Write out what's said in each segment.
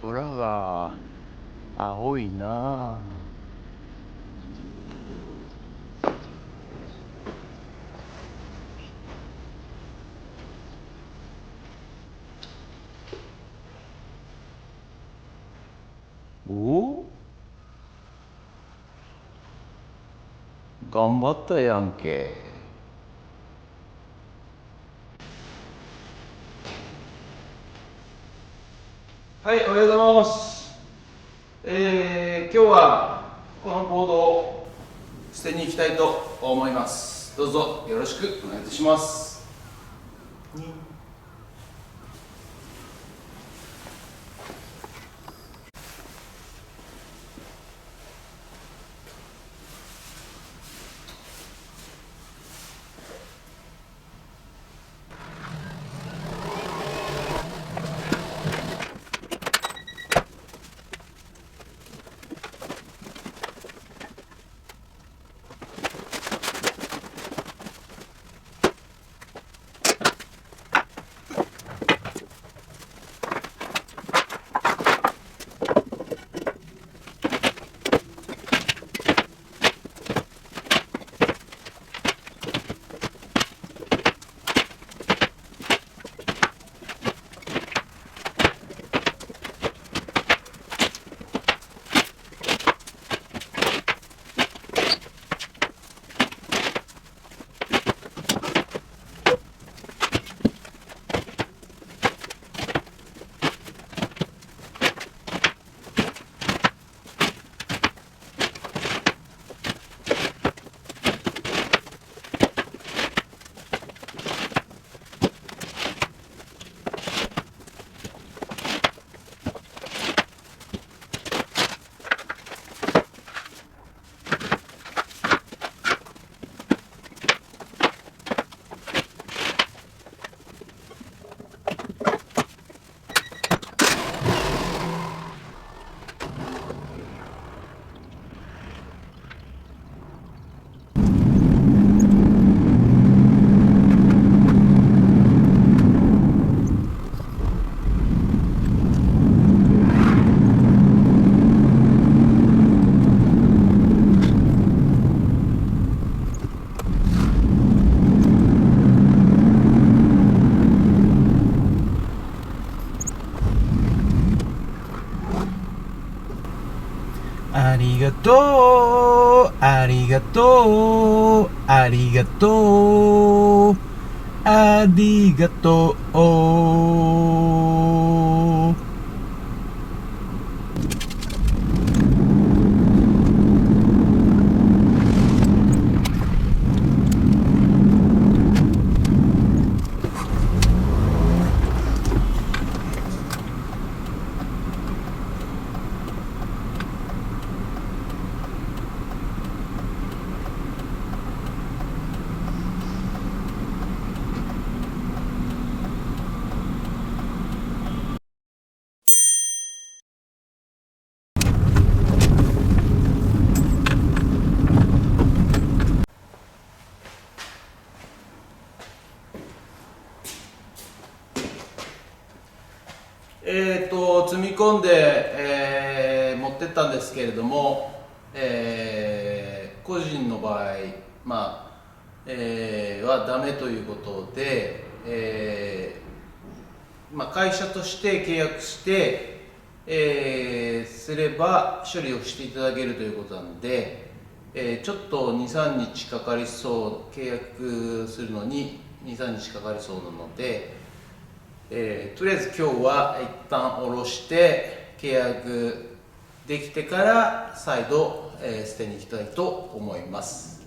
空が青いな。お、頑張ったやんけ。はい、おはようございます。今日はこのボードを捨てに行きたいと思います。どうぞよろしくお願いいたします。ありがとう、ありがとう、ありがとう、ありがとう。積み込んで、持ってったんですけれども、個人の場合、はダメということで、会社として契約して、すれば処理をしていただけるということなので、ちょっと2、3日かかりそう、契約するのに2、3日かかりそうなので、とりあえず今日は一旦下ろして契約できてから再度、捨てに行きたいと思います。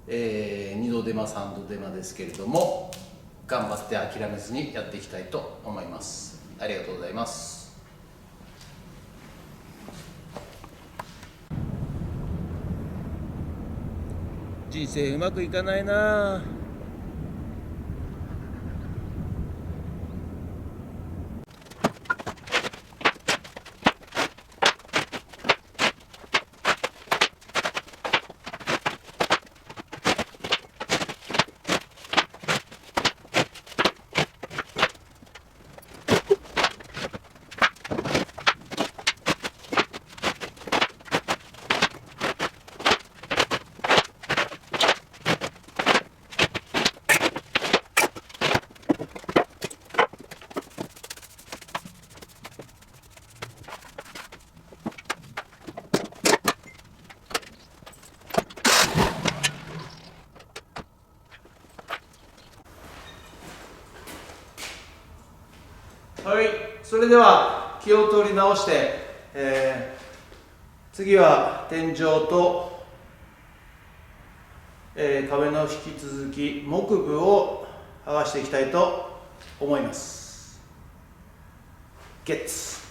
2度手間3度手間ですけれども頑張って諦めずにやっていきたいと思います。ありがとうございます。人生うまくいかないな。はい、それでは気を取り直して、次は天井と、壁の引き続き木部を剥がしていきたいと思います。ゲッツ。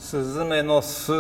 スズメの巣。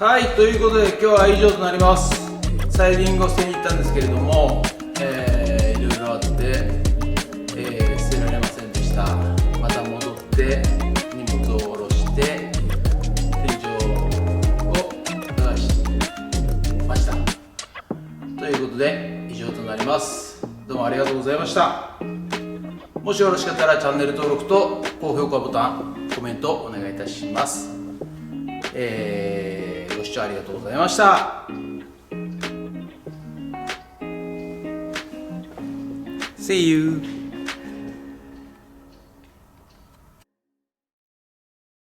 はい、ということで今日は以上となります。サイリングを捨てに行ったんですけれども、いろいろあって、捨てられませんでした。また戻って荷物を下ろして天井を流しました。ということで以上となります。どうもありがとうございました。もしよろしかったらチャンネル登録と高評価ボタン、コメントお願いいたします。ご視聴ありがとうございました。See you!